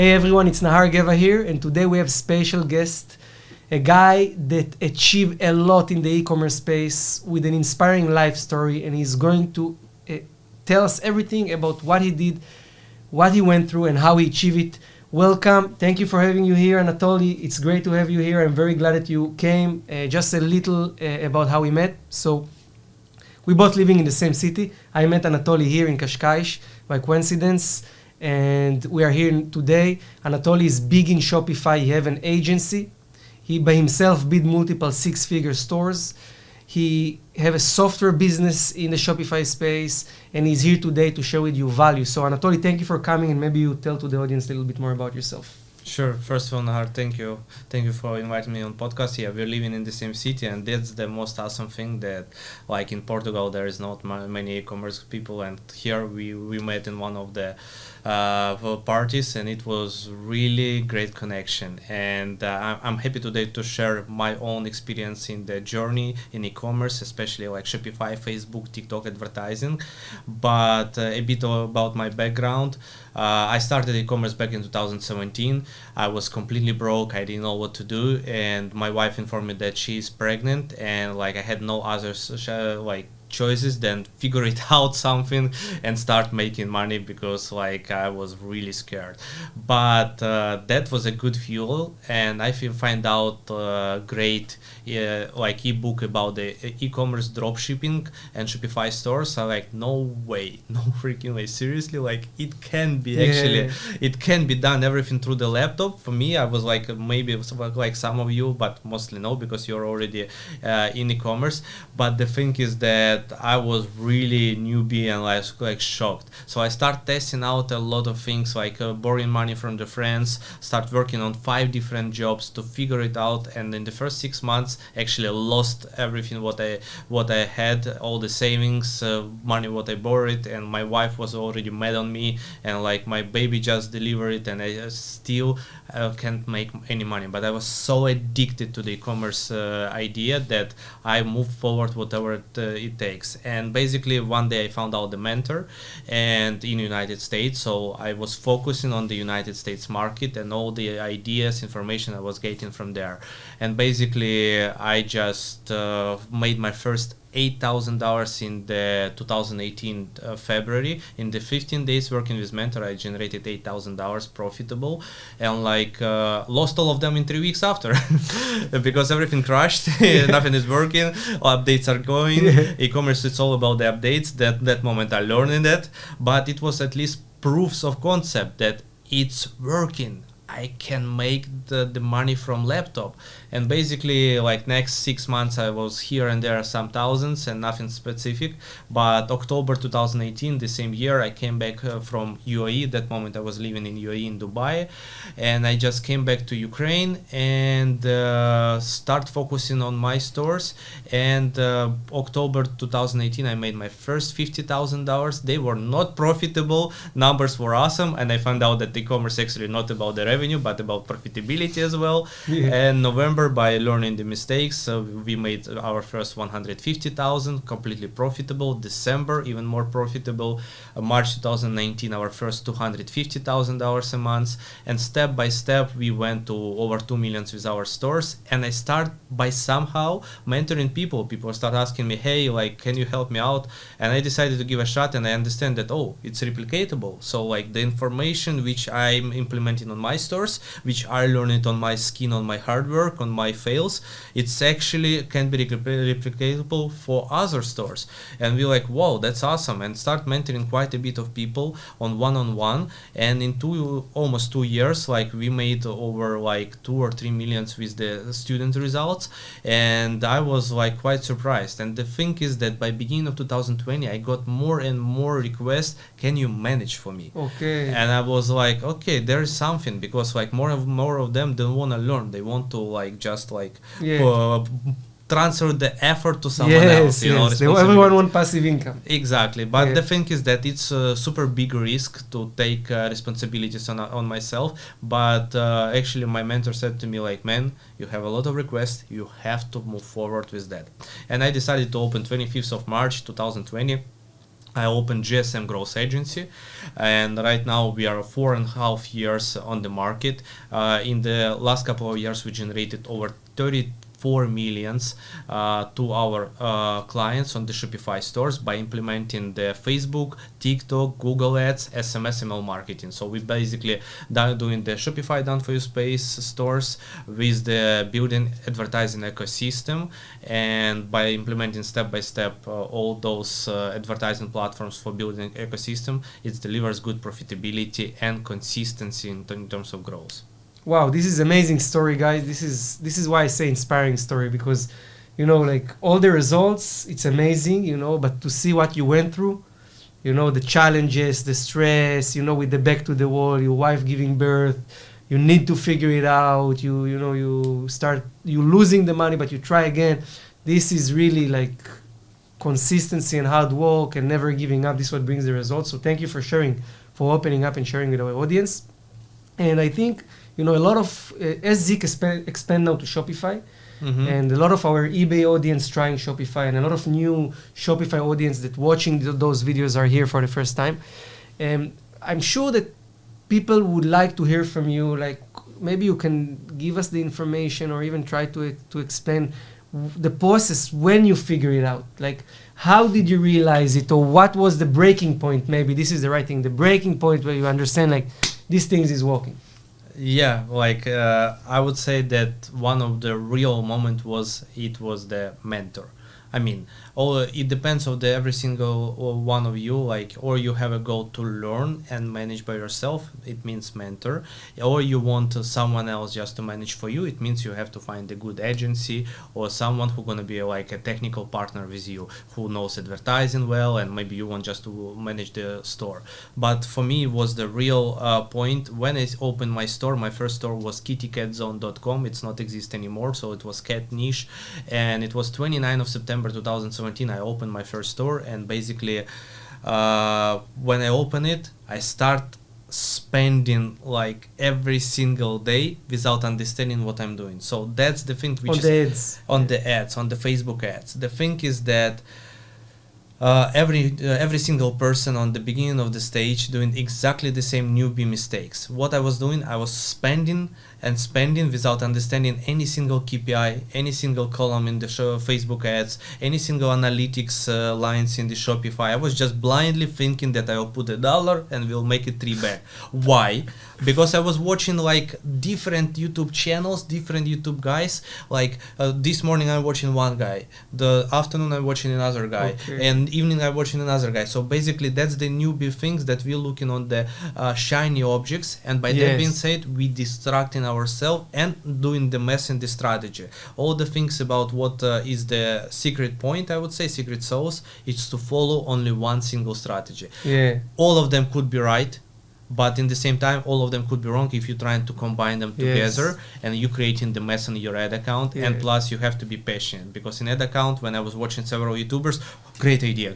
Hey everyone, it's Nahar Geva here, and today we have special guest, a guy that achieved a lot in the e-commerce space with an inspiring life story, and he's going to tell us everything about what he did, what he went through, and how he achieved it. Welcome. Thank you for having you here, Anatoliy. It's great to have you here. I'm very glad that you came. Just a little about how we met. So we both living in the same city. I met Anatoliy here in Cascais by coincidence, and we are here today. Anatoliy is big in Shopify. He have an agency. He by himself built multiple six-figure stores. He have a software business in the Shopify space, and he's here today to share with you value. So Anatoliy, thank you for coming, and maybe you tell to the audience a little bit more about yourself. Sure. First of all, Nahar, thank you. Thank you for inviting me on podcast. Yeah, we're living in the same city, and that's the most awesome thing that, like in Portugal, there is not many e-commerce people, and here we met in one of the parties, and it was really great connection. And I'm happy today to share my own experience in the journey in e-commerce, especially like Shopify, Facebook, TikTok advertising. But a bit about my background. I started e-commerce back in 2017. I was completely broke. I didn't know what to do, and my wife informed me that she's pregnant, and like I had no other choices than figure it out something and start making money, because like I was really scared. But that was a good fuel, and I find out great like ebook about the e-commerce dropshipping and Shopify stores. So like, no way, no freaking way, seriously, like it can be actually, it can be done everything through the laptop. For me, I was like, maybe like some of you, but mostly no, because you're already in e-commerce. But the thing is that I was really newbie and like shocked. So I start testing out a lot of things, like borrowing money from the friends, start working on 5 different jobs to figure it out. And in the first 6 months, actually lost everything what I had, all the savings, money what I borrowed, and my wife was already mad on me, and like my baby just delivered, and I still can't make any money. But I was so addicted to the e-commerce idea that I moved forward whatever it takes. And basically one day I found out the mentor and in United States, so I was focusing on the United States market and all the ideas, information I was getting from there. And basically I just made my first $8,000 in the 2018 February. In the 15 days working with mentor, I generated $8,000 profitable, and like lost all of them in 3 weeks after because everything crashed. Nothing is working, updates are going. E-commerce, it's all about the updates. That moment I learned that, but it was at least proofs of concept that it's working. I can make the money from laptop. And basically like next 6 months I was here and there some thousands and nothing specific. But October 2018, the same year, I came back from UAE. That moment I was living in UAE in Dubai, and I just came back to Ukraine and start focusing on my stores. And October 2018 I made my first $50,000. They were not profitable, numbers were awesome, and I found out that e-commerce actually not about the revenue but about profitability as well. And November, by learning the mistakes, we made our first 150,000, completely profitable. December, even more profitable. March 2019, our first $250,000 a month, and step by step we went to over 2 million with our stores. And I start by somehow mentoring people. People start asking me, hey, like, can you help me out? And I decided to give a shot, and I understand that, oh, it's replicatable. So like the information which I'm implementing on my stores, which I learned on my skin, on my hard work, on my fails, it's actually can be replicatable for other stores. And we're like, whoa, that's awesome, and start mentoring quite a bit of people on one-on-one. And in almost 2 years, like we made over like 2 or 3 millions with the student results, and I was like quite surprised. And the thing is that by beginning of 2020 I got more and more requests, can you manage for me? Okay. And I was like, okay, there is something, because like more of them don't want to learn, they want to like just like transfer the effort to someone else. You know, everyone wants passive income. Exactly, but the thing is that it's a super big risk to take responsibilities on myself. But actually, my mentor said to me like, man, you have a lot of requests, you have to move forward with that. And I decided to open 25th of March 2020. I opened GSM Growth agency, and right now we are 4.5 years on the market. In the last couple of years, we generated over 34 millions to our clients on the Shopify stores by implementing the Facebook, TikTok, Google Ads, SMS, email marketing. So we basically doing the Shopify done for you space stores with the building advertising ecosystem, and by implementing step by step all those advertising platforms for building ecosystem, it delivers good profitability and consistency in terms of growth. Wow, this is amazing story, guys. This is why I say inspiring story, because, you know, like all the results, it's amazing, you know, but to see what you went through, you know, the challenges, the stress, you know, with the back to the wall, your wife giving birth, you need to figure it out, you losing the money, but you try again. This is really like consistency and hard work and never giving up. This is what brings the results. So thank you for sharing, for opening up and sharing with our audience. And I think, you know, a lot of, as ZIK expand now to Shopify, and a lot of our eBay audience trying Shopify, and a lot of new Shopify audience that watching those videos are here for the first time. And I'm sure that people would like to hear from you, like maybe you can give us the information or even try to explain the process when you figure it out. Like, how did you realize it, or what was the breaking point? Maybe this is the right thing, the breaking point where you understand like these things is working. Yeah, like I would say that one of the real moment was the mentor. I mean, it depends on every single one of you, like, or you have a goal to learn and manage by yourself, it means mentor, or you want someone else just to manage for you, it means you have to find a good agency or someone who's going to be like a technical partner with you, who knows advertising well, and maybe you want just to manage the store. But for me, it was the real point when I opened my store. My first store was kittycatzone.com. It's not exist anymore, so it was cat niche, and it was 29th of September 2017. I opened my first store, and basically when I open it, I start spending like every single day without understanding what I'm doing. So that's the thing, which on the ads, on the Facebook ads. The thing is that every single person on the beginning of the stage doing exactly the same newbie mistakes. What I was doing, I was spending without understanding any single KPI, any single column in the Facebook ads, any single analytics lines in the Shopify. I was just blindly thinking that I will put $1 and we'll make it $3 back. Why? Because I was watching like different YouTube channels, different YouTube guys. Like this morning I'm watching one guy, the afternoon I'm watching another guy, and evening I'm watching another guy. So basically that's the newbie things that we're looking on the shiny objects, and by that being said, we distracting ourselves and doing the mess in the strategy. All the things about what is the secret point, I would say, secret sauce, it's to follow only one single strategy. All of them could be right, but in the same time, all of them could be wrong if you're trying to combine them together, and you creating the mess on your ad account. And plus, you have to be patient, because in ad account, when I was watching several YouTubers, great idea.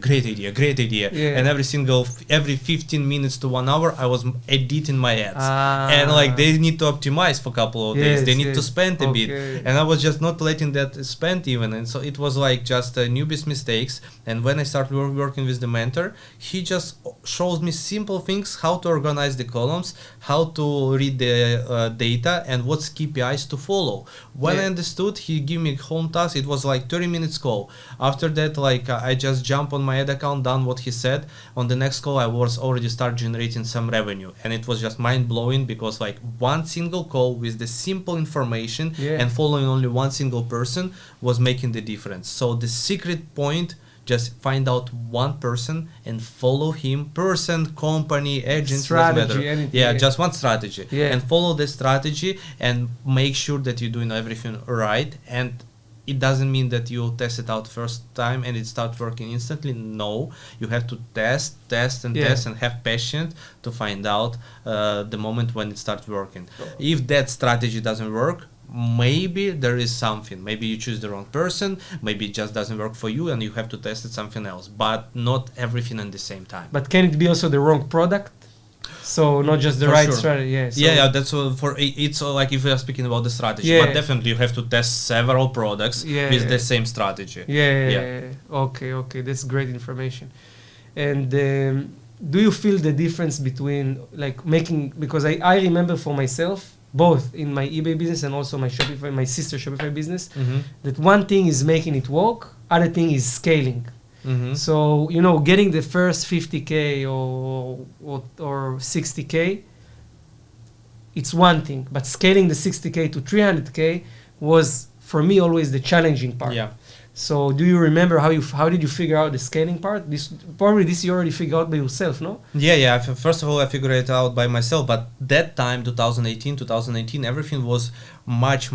And every 15 minutes to 1 hour, I was editing my ads. And like they need to optimize for a couple of days. They need to spend a bit. And I was just not letting that spend even. And so it was like just newbie's mistakes. And when I started working with the mentor, he just shows me simple things, how to organize the columns, how to read the data, and what's KPIs to follow. When I understood, he gave me home task. It was like 30 minutes call. After that, like I just jump on my ad account, done what he said. On the next call, I was already start generating some revenue, and it was just mind blowing, because like one single call with the simple information and following only one single person was making the difference. So the secret point, just find out one person and follow him. Person, company, agent, strategy, anything. Just one strategy. And follow the strategy and make sure that you're doing everything right. And it doesn't mean that you'll test it out first time and it starts working instantly. No, you have to test and have patience to find out the moment when it starts working. If that strategy doesn't work, maybe there is something. Maybe you choose the wrong person. Maybe it just doesn't work for you and you have to test it something else. But not everything at the same time. But can it be also the wrong product? So not just the right strategy. That's it's like if we are speaking about the strategy. But definitely you have to test several products with the same strategy. Okay, that's great information. And do you feel the difference between like making, because I remember for myself, both in my eBay business and also my Shopify, my sister Shopify business, that one thing is making it work, other thing is scaling. So, you know, getting the first 50K or 60K, it's one thing, but scaling the 60K to 300K was, for me, always the challenging part. Yeah. So do you remember how did you figure out the scaling part? This you already figured out by yourself, no? Yeah. First of all, I figured it out by myself, but that time, 2018, everything was much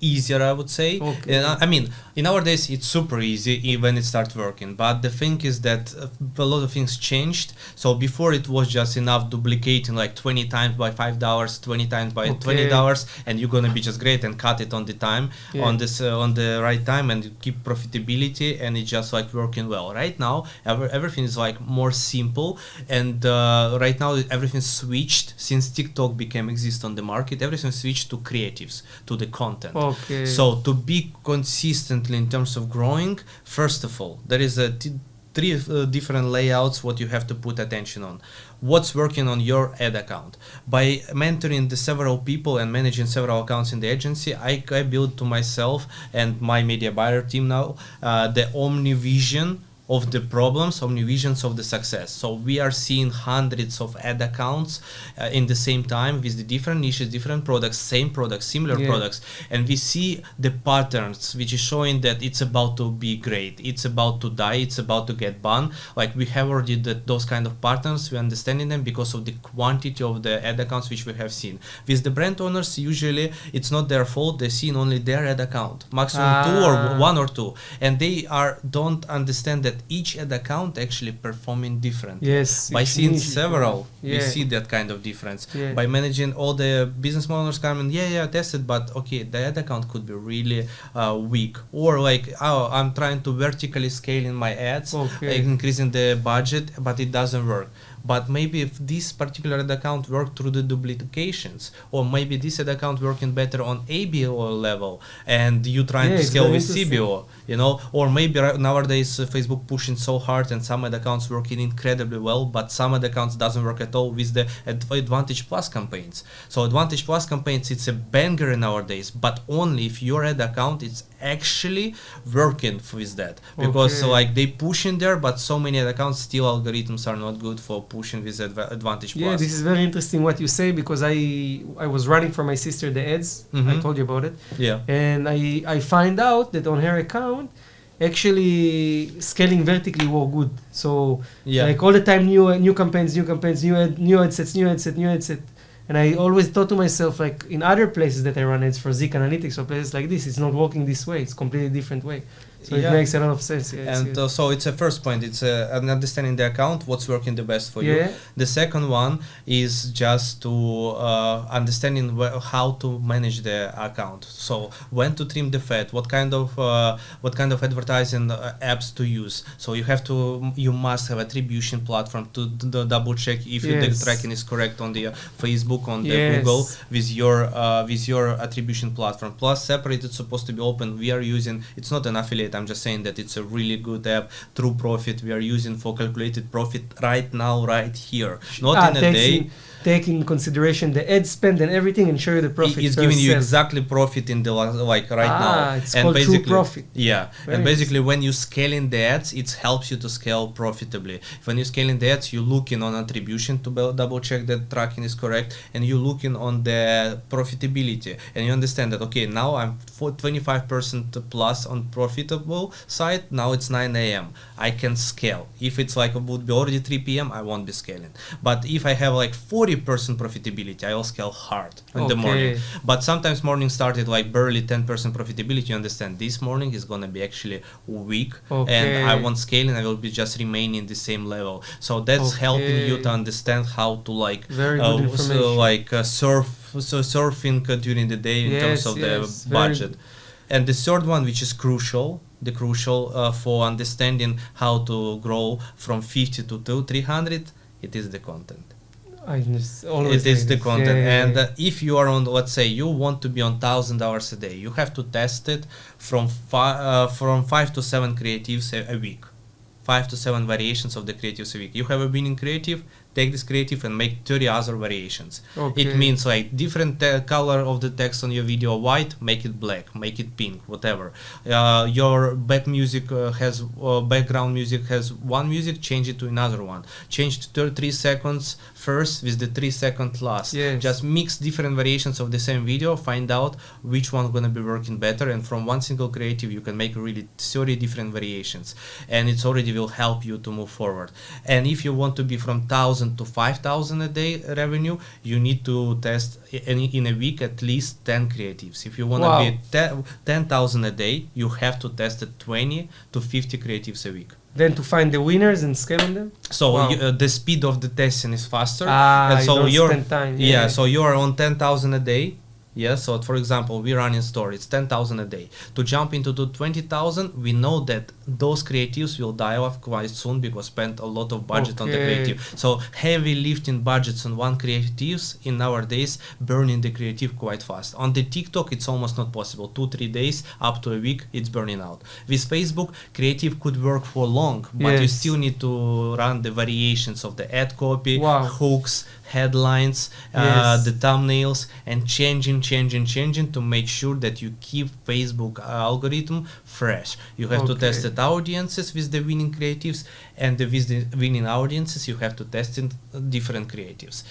easier, I would say. Okay. I mean, in nowadays it's super easy when it starts working, but the thing is that a lot of things changed. So before it was just enough duplicating like 20 times by $5, 20 times by $20, and you're gonna be just great and cut it on the time, on the right time, and you keep profitability, and it's just like working well. Right now everything is like more simple, and right now everything switched since TikTok became exist on the market. Everything switched to creatives, to the content. Okay. So to be consistently in terms of growing, first of all, there is three different layouts what you have to put attention on. What's working on your ad account? By mentoring the several people and managing several accounts in the agency, I built to myself and my media buyer team now the omni vision of the problems, omnivisions of the success. So we are seeing hundreds of ad accounts in the same time with the different niches, different products, same products, similar products, and we see the patterns which is showing that it's about to be great, it's about to die, it's about to get banned. Like we have already those kind of patterns, we understanding them because of the quantity of the ad accounts which we have seen. With the brand owners, usually it's not their fault, they're seeing only their ad account, maximum two or one or two, and they don't understand that each ad account actually performing differently. Yes. By seeing several, we see that kind of difference. Yeah. By managing all the business owners coming, test it, but okay, the ad account could be really weak. Or like, I'm trying to vertically scale in my ads, increasing the budget, but it doesn't work. But maybe if this particular ad account worked through the duplications, or maybe this ad account working better on ABO level, and you trying to scale with CBO, you know, or maybe nowadays Facebook pushing so hard and some ad accounts working incredibly well, but some ad accounts doesn't work at all with the Advantage Plus campaigns. So Advantage Plus campaigns, it's a banger nowadays, but only if your ad account is actually working with that, because like they push in there, but so many ad accounts still algorithms are not good for pushing with Advantage Plus. Yeah, this is very interesting what you say, because I was running for my sister the ads. I told you about it. Yeah. And I find out that on her account, actually scaling vertically work good. So like all the time new campaigns, new ad set. And I always thought to myself, like in other places that I run ads for ZIK Analytics or places like this, it's not working this way. It's completely different way. So it makes a lot of sense. So it's a first point. It's an understanding the account, what's working the best for you. The second one is just to understanding how to manage the account. So when to trim the fat, what kind of advertising apps to use. So you must have attribution platform to double check if the tracking is correct on the Facebook, on the Google with your attribution platform. Plus separate, it's supposed to be open. We are using, it's not an affiliate, I'm just saying that it's a really good app, True Profit, we are using for calculated profit right now, right here. Not in a day. Taking consideration the ad spend and everything and show you the profit. It's giving you exactly profit in the like right now. It's called True Profit. Yeah, and basically when you scaling the ads, it helps you to scale profitably. When you're scaling the ads, you're looking on attribution to double check that tracking is correct, and you're looking on the profitability, and you understand that okay, now I'm 25% plus on profitable side. Now it's 9 a.m. I can scale. If it's like it would be already 3 p.m., I won't be scaling. But if I have like 40% profitability, I will scale hard in the morning. But sometimes morning started like barely 10% profitability. You understand this morning is gonna be actually weak, and I won't scale, and I will be just remaining the same level. So that's helping you to understand how to like surfing during the day in terms of the budget. And the third one, which is crucial for understanding how to grow from 50 to 300, it is the content. It is the content. And if you are on, let's say you want to be on $1,000 a day, you have to test it from 5 to 7 creatives a week. 5 to 7 variations of the creatives a week. You have a winning creative, take this creative and make 30 other variations. Okay. It means like different color of the text on your video, white, make it black, make it pink, whatever. Your background music has one music, change it to another one. Change to 3 seconds first with the 3 second last. Yes. Just mix different variations of the same video, find out which one gonna be working better, and from one single creative you can make really 30 different variations, and it's already will help you to move forward. And if you want to be from 1,000 to 5,000 a day revenue, you need to test in a week at least 10 creatives. If you want to be 10,000 a day, you have to test 20 to 50 creatives a week. Then to find the winners and scale on them? So the speed of the testing is faster. And so you don't spend time. Yeah, so you are on 10,000 a day. Yeah, so for example, we run in store, it's 10,000 a day. To jump into the 20,000, we know that those creatives will die off quite soon because spent a lot of budget on the creative. So heavy lifting budgets on one creatives in nowadays burning the creative quite fast. On the TikTok, it's almost not possible. 2-3 days up to a week, it's burning out. With Facebook, creative could work for long, but you still need to run the variations of the ad copy, hooks, headlines, the thumbnails, and changing to make sure that you keep Facebook algorithm fresh. You have to test the audiences with the winning creatives, and with the winning audiences you have to test in different creatives,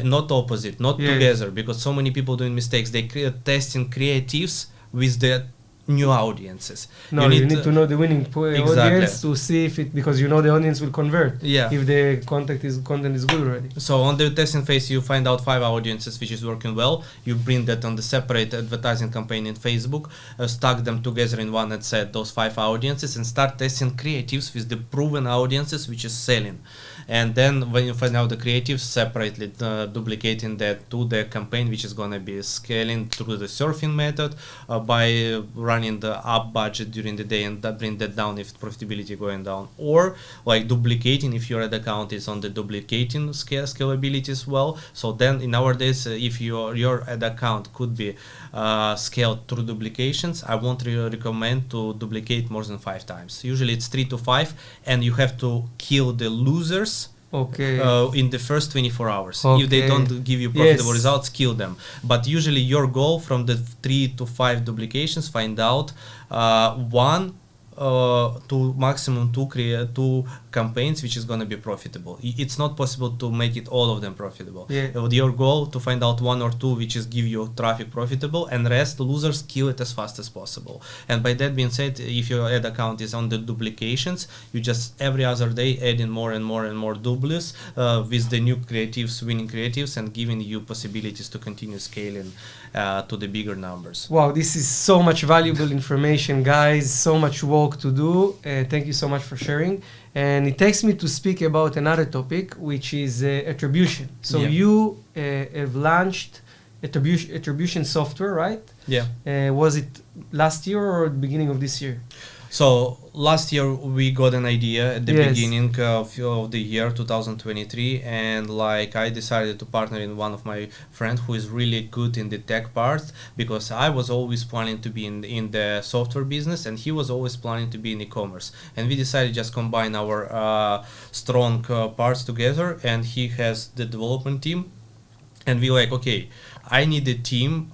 not opposite, not together, because so many people doing mistakes. They testing creatives with the new audiences. No, you need to know the winning audience to see if it, because you know the audience will convert. Yeah. If the content is good already. So on the testing phase, you find out 5 audiences which is working well. You bring that on the separate advertising campaign in Facebook, stack them together in one ad set, those 5 audiences, and start testing creatives with the proven audiences which is selling. And then when you find out the creatives, separately duplicating that to the campaign which is gonna be scaling through the surfing method by running the up budget during the day and bring that down if profitability going down, or like duplicating if your ad account is on the duplicating scalability as well. So then in nowadays, if your ad account could be scaled through duplications, I won't recommend to duplicate more than 5 times. Usually it's 3 to 5, and you have to kill the losers in the first 24 hours. If they don't give you profitable results, kill them. But usually your goal from the 3 to 5 duplications, find out 1 to maximum 2 campaigns which is going to be profitable. It's not possible to make it all of them profitable. Your goal to find out 1 or 2 which is give you traffic profitable, and rest losers, kill it as fast as possible. And by that being said, if your ad account is on the duplications, you just every other day adding more and more doubles with the new creatives, winning creatives, and giving you possibilities to continue scaling to the bigger numbers. Wow, this is so much valuable information, guys. So much work to do. Thank you so much for sharing. And it takes me to speak about another topic, which is attribution. So you have launched attribution software, right? Yeah. Was it last year or the beginning of this year? So last year we got an idea at the beginning of the year 2023, and like I decided to partner in one of my friends who is really good in the tech part, because I was always planning to be in the software business, and he was always planning to be in e-commerce, and we decided just combine our strong parts together, and he has the development team, and we like, okay, I need a team,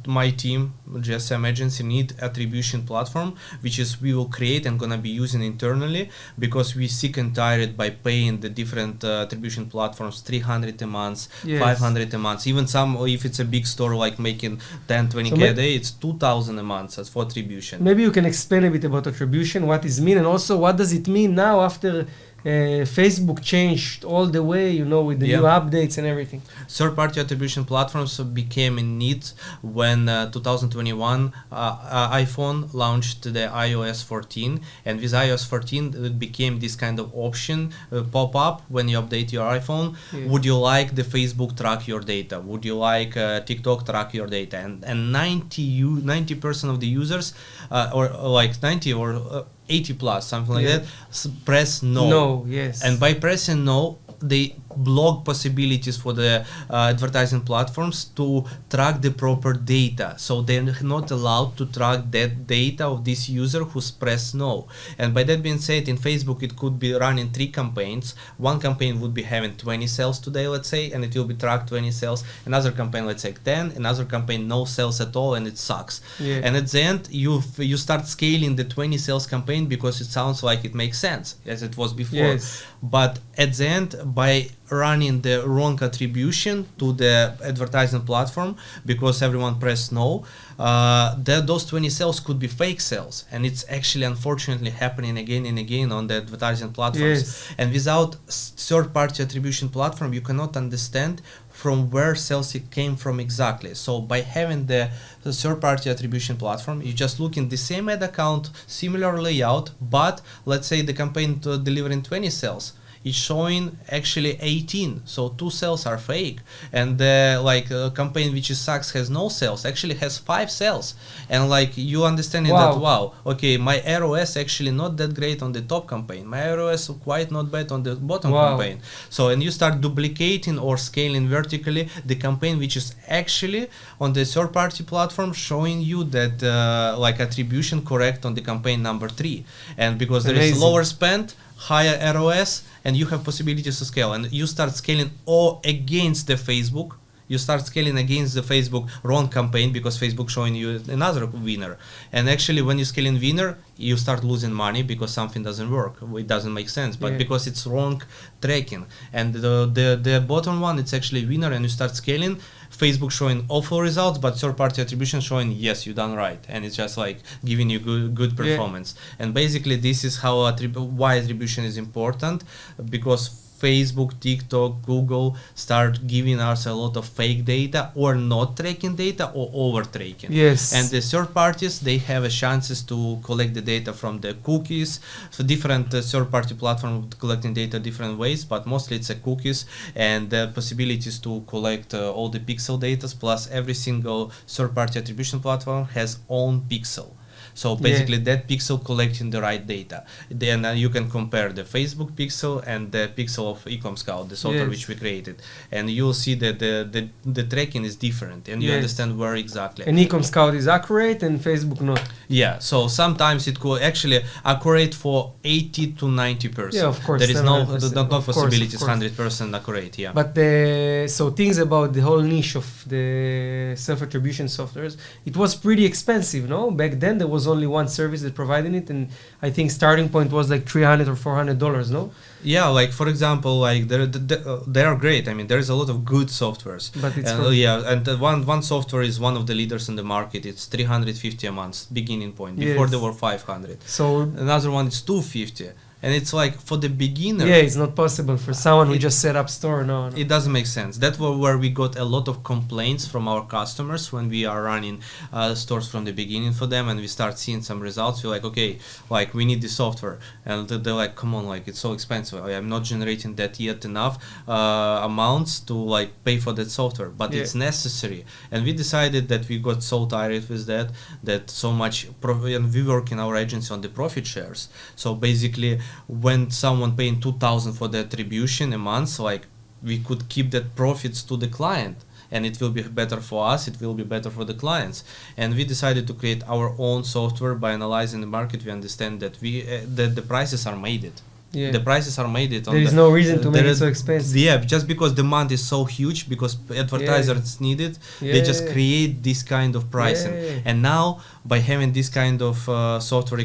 my team, GSM agency, need attribution platform, which is we will create and gonna be using internally, because we sick and tired by paying the different attribution platforms $300 a month, $500 a month, even some, if it's a big store like making 10-20K a day, it's $2,000 a month as for attribution. Maybe you can explain a bit about attribution, what it means, and also what does it mean now after Facebook changed all the way, with the new updates and everything. Third-party attribution platforms became in need when 2021 iPhone launched the iOS 14, and with iOS 14 it became this kind of option pop up when you update your iPhone. Would you like the Facebook track your data? Would you like TikTok track your data? And 90% of the users, or like 90 or 80 plus, something like that, press no. No, yes. And by pressing no, they block possibilities for the advertising platforms to track the proper data. So they're not allowed to track that data of this user who's pressed no. And by that being said, in Facebook, it could be running 3 campaigns. One campaign would be having 20 sales today, let's say, and it will be tracked 20 sales. Another campaign, let's say 10. Another campaign, no sales at all, and it sucks. Yeah. And at the end, you start scaling the 20 sales campaign because it sounds like it makes sense, as it was before. Yes. But at the end, by running the wrong attribution to the advertising platform because everyone pressed no, those 20 sales could be fake sales, and it's actually unfortunately happening again and again on the advertising platforms. Yes. And without third-party attribution platform, you cannot understand from where sales it came from exactly. So by having the third-party attribution platform, you just look in the same ad account, similar layout, but let's say the campaign delivering 20 sales, it's showing actually 18, so 2 sales are fake, and the campaign which is sucks has no sales actually has 5 sales, and like you understanding that okay, my ROS actually not that great on the top campaign, my ROS quite not bad on the bottom campaign. So and you start duplicating or scaling vertically the campaign which is actually on the third party platform showing you that like attribution correct on the campaign number 3, and because there is lower spend, higher ROS, and you have possibilities to scale, and you start scaling all against the Facebook. You start scaling against the Facebook wrong campaign because Facebook showing you another winner. And actually when you scale in winner, you start losing money because something doesn't work. It doesn't make sense, but because it's wrong tracking. And the bottom one, it's actually winner, and you start scaling. Facebook showing awful results, but third-party attribution showing yes, you done right, and it's just like giving you good performance. And basically, this is how why attribution is important, because Facebook, TikTok, Google start giving us a lot of fake data, or not tracking data, or over tracking. Yes. And the third parties, they have a chances to collect the data from the cookies. So different third party platform collecting data different ways, but mostly it's a cookies, and the possibilities to collect all the pixel data, plus every single third party attribution platform has own pixel. So basically that pixel collecting the right data. Then you can compare the Facebook pixel and the pixel of EcomScout, the software which we created. And you'll see that the tracking is different, and you understand where exactly. And EcomScout is accurate and Facebook not. Yeah, so sometimes it could actually accurate for 80 to 90%. Yeah, of course. There is no Of possibilities course. 100% accurate, yeah. But so things about the whole niche of the self-attribution softwares, it was pretty expensive, no? Back then there was only one service that provided it, and I think starting point was like $300 or $400, no? Yeah, like for example, like they are great. I mean, there is a lot of good softwares. But it's one software is one of the leaders in the market. It's $350 a month beginning point. Before there were 500. So another one is $250. And it's like for the beginner. Yeah, it's not possible for someone who just set up store. No. It doesn't make sense. That's where we got a lot of complaints from our customers when we are running stores from the beginning for them, and we start seeing some results. We're like, okay, like we need the software, and they're like, come on, like it's so expensive. I'm not generating that yet enough amounts to like pay for that software, but it's necessary. And we decided that we got so tired with that so much, and we work in our agency on the profit shares. So basically, when someone paying $2,000 for the attribution a month, like we could keep that profits to the client, and it will be better for us, it will be better for the clients. And we decided to create our own software. By analyzing the market, we understand that the prices are made it. Yeah. The prices are made it. There is no reason to make it so expensive. Yeah, just because demand is so huge, because advertisers need it, they just create this kind of pricing. And now, by having this kind of software,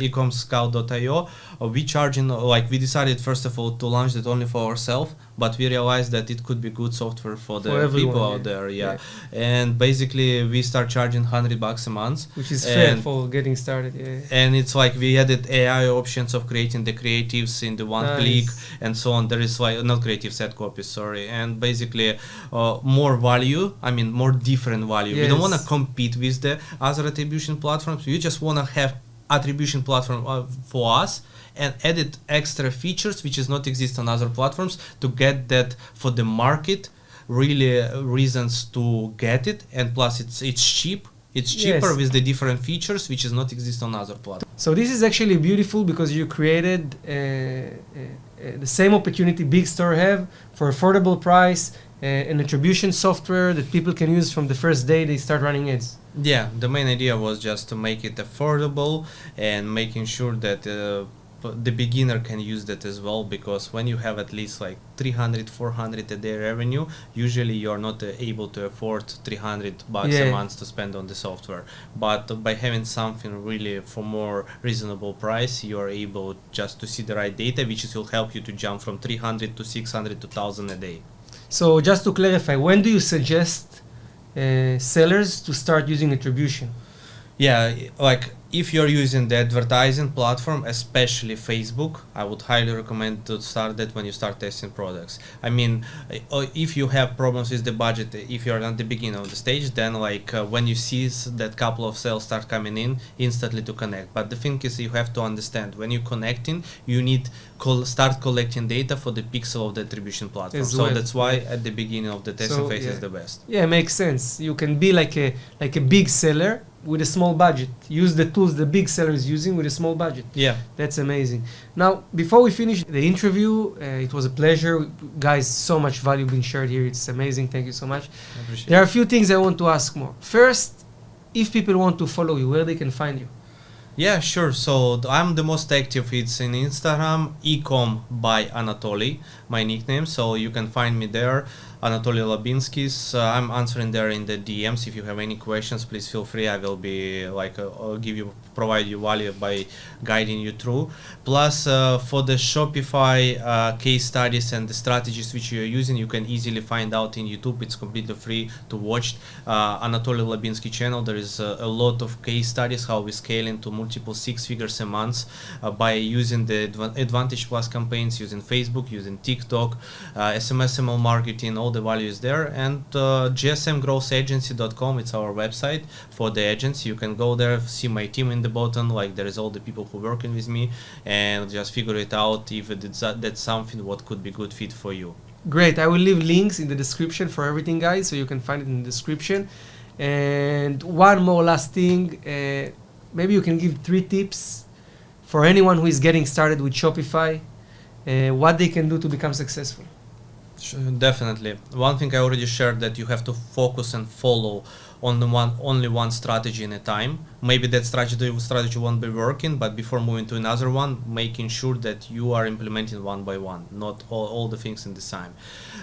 EcomScout.io, we charging, like we decided first of all to launch it only for ourselves, but we realized that it could be good software for the everyone, people out there. And basically we start charging $100 a month, which is fair for getting started. And it's like we added AI options of creating the creatives in the one click and so on. There is like not creative set copies, sorry, and basically more value, I mean more different value. We don't want to compete with the other attribution platforms. We just want to have attribution platform for us, and added extra features which is not exist on other platforms to get that for the market, really reasons to get it, and plus it's cheap. It's cheaper with the different features which is not exist on other platforms. So this is actually beautiful because you created a the same opportunity big store have for affordable price, an attribution software that people can use from the first day they start running ads. Yeah, the main idea was just to make it affordable and making sure that the beginner can use that as well, because when you have at least like 300 400 a day revenue, usually you're not able to afford $300 a month to spend on the software. But by having something really for more reasonable price, you're able just to see the right data, which will help you to jump from 300 to 600 to 1000 a day. So just to clarify, when do you suggest sellers to start using attribution? Yeah, like if you're using the advertising platform, especially Facebook, I would highly recommend to start that when you start testing products. I mean, if you have problems with the budget, if you're at the beginning of the stage, then when you see that couple of sales start coming in, instantly to connect. But the thing is, you have to understand, when you're connecting, you need start collecting data for the pixel of the attribution platform. So that's why at the beginning of the testing phase is the best. Yeah, makes sense. You can be like a big seller with a small budget. Use the tools the big seller is using with a small budget. Yeah. That's amazing. Now, before we finish the interview, it was a pleasure. Guys, so much value being shared here. It's amazing. Thank you so much. I appreciate There are a few things I want to ask more. First, if people want to follow you, where they can find you? Yeah, sure. So I'm the most active. It's in Instagram, Ecom by Anatoliy, my nickname. So you can find me there. Anatoliy Labinskiy. I'm answering there in the DMs. If you have any questions, please feel free. I will be provide you value by guiding you through. Plus, for the Shopify case studies and the strategies which you are using, you can easily find out in YouTube. It's completely free to watch. Anatoliy Labinskiy channel. There is a lot of case studies how we scale into multiple 6 figures a month by using the Advantage Plus campaigns, using Facebook, using TikTok, SMS email marketing. All the value is there. And gsmgrowthagency.com, it's our website for the agents. You can go there, see my team in the bottom, there is all the people who working with me, and just figure it out if that's something what could be good fit for you. Great. I will leave links in the description for everything, guys, so you can find it in the description. And one more last thing, maybe you can give 3 tips for anyone who is getting started with Shopify, what they can do to become successful. Definitely. One thing I already shared, that you have to focus and follow on only one strategy in a time. Maybe that strategy won't be working, but before moving to another one, making sure that you are implementing one by one, not all the things in the time.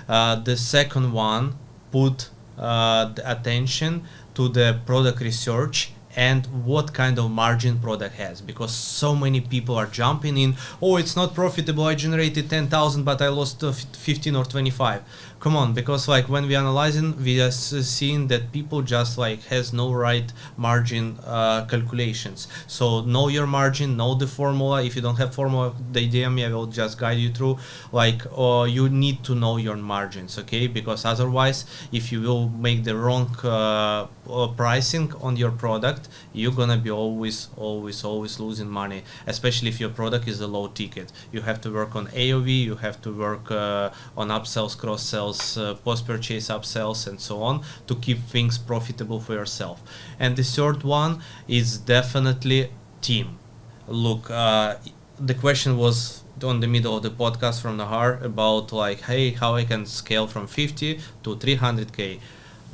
The second one, put the attention to the product research and what kind of margin product has, because so many people are jumping in, oh, it's not profitable, I generated 10,000 but I lost 15 or 25. Come on, because when we analyzing, we are seeing that people just has no right margin calculations. So know your margin, know the formula. If you don't have formula, they DM me, I will just guide you through. You need to know your margins, okay? Because otherwise, if you will make the wrong pricing on your product, you're gonna be always losing money, especially if your product is a low ticket. You have to work on AOV, you have to work on upsells, cross sells, post-purchase upsells, and so on, to keep things profitable for yourself. And the third one is definitely team. Look, the question was on the middle of the podcast from Nahar about hey, how I can scale from 50 to 300k.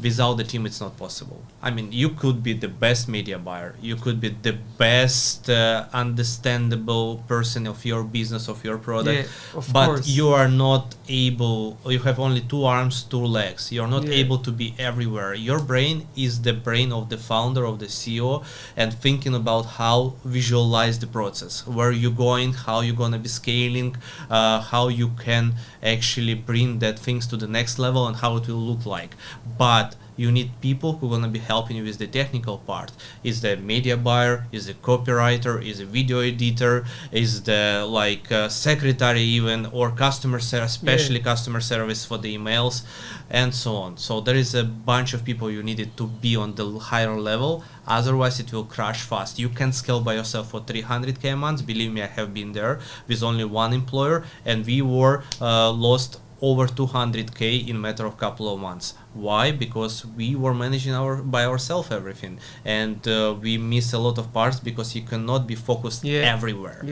Without the team, it's not possible. I mean, you could be the best media buyer, you could be the best understandable person of your business, of your product, but course, you are not able, you have only 2 arms, 2 legs, you're not able to be everywhere. Your brain is the brain of the founder, of the CEO, and thinking about how visualize the process, where you're going, how you're gonna be scaling, how you can actually bring that things to the next level and how it will look like. But you need people who are going to be helping you with the technical part. Is the media buyer, is the copywriter, is a video editor, is the secretary even, or customer service, especially customer service for the emails, and so on. So there is a bunch of people you needed to be on the higher level. Otherwise it will crash fast. You can scale by yourself for 300k a month. Believe me, I have been there with only one employer, and we were lost over 200k in a matter of couple of months. Why? Because we were managing by ourselves everything, and we miss a lot of parts because you cannot be focused everywhere.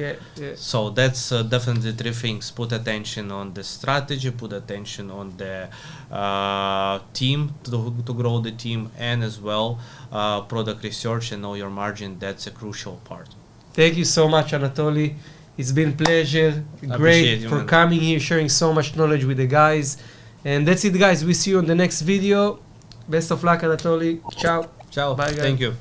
So that's definitely 3 things: put attention on the strategy, put attention on the team to grow the team, and as well product research and know your margin. That's a crucial part. Thank you so much, Anatoly. It's been pleasure. Great for coming here, sharing so much knowledge with the guys. And that's it, guys. We see you on the next video. Best of luck, Anatoly. Ciao. Ciao. Bye, guys. Thank you.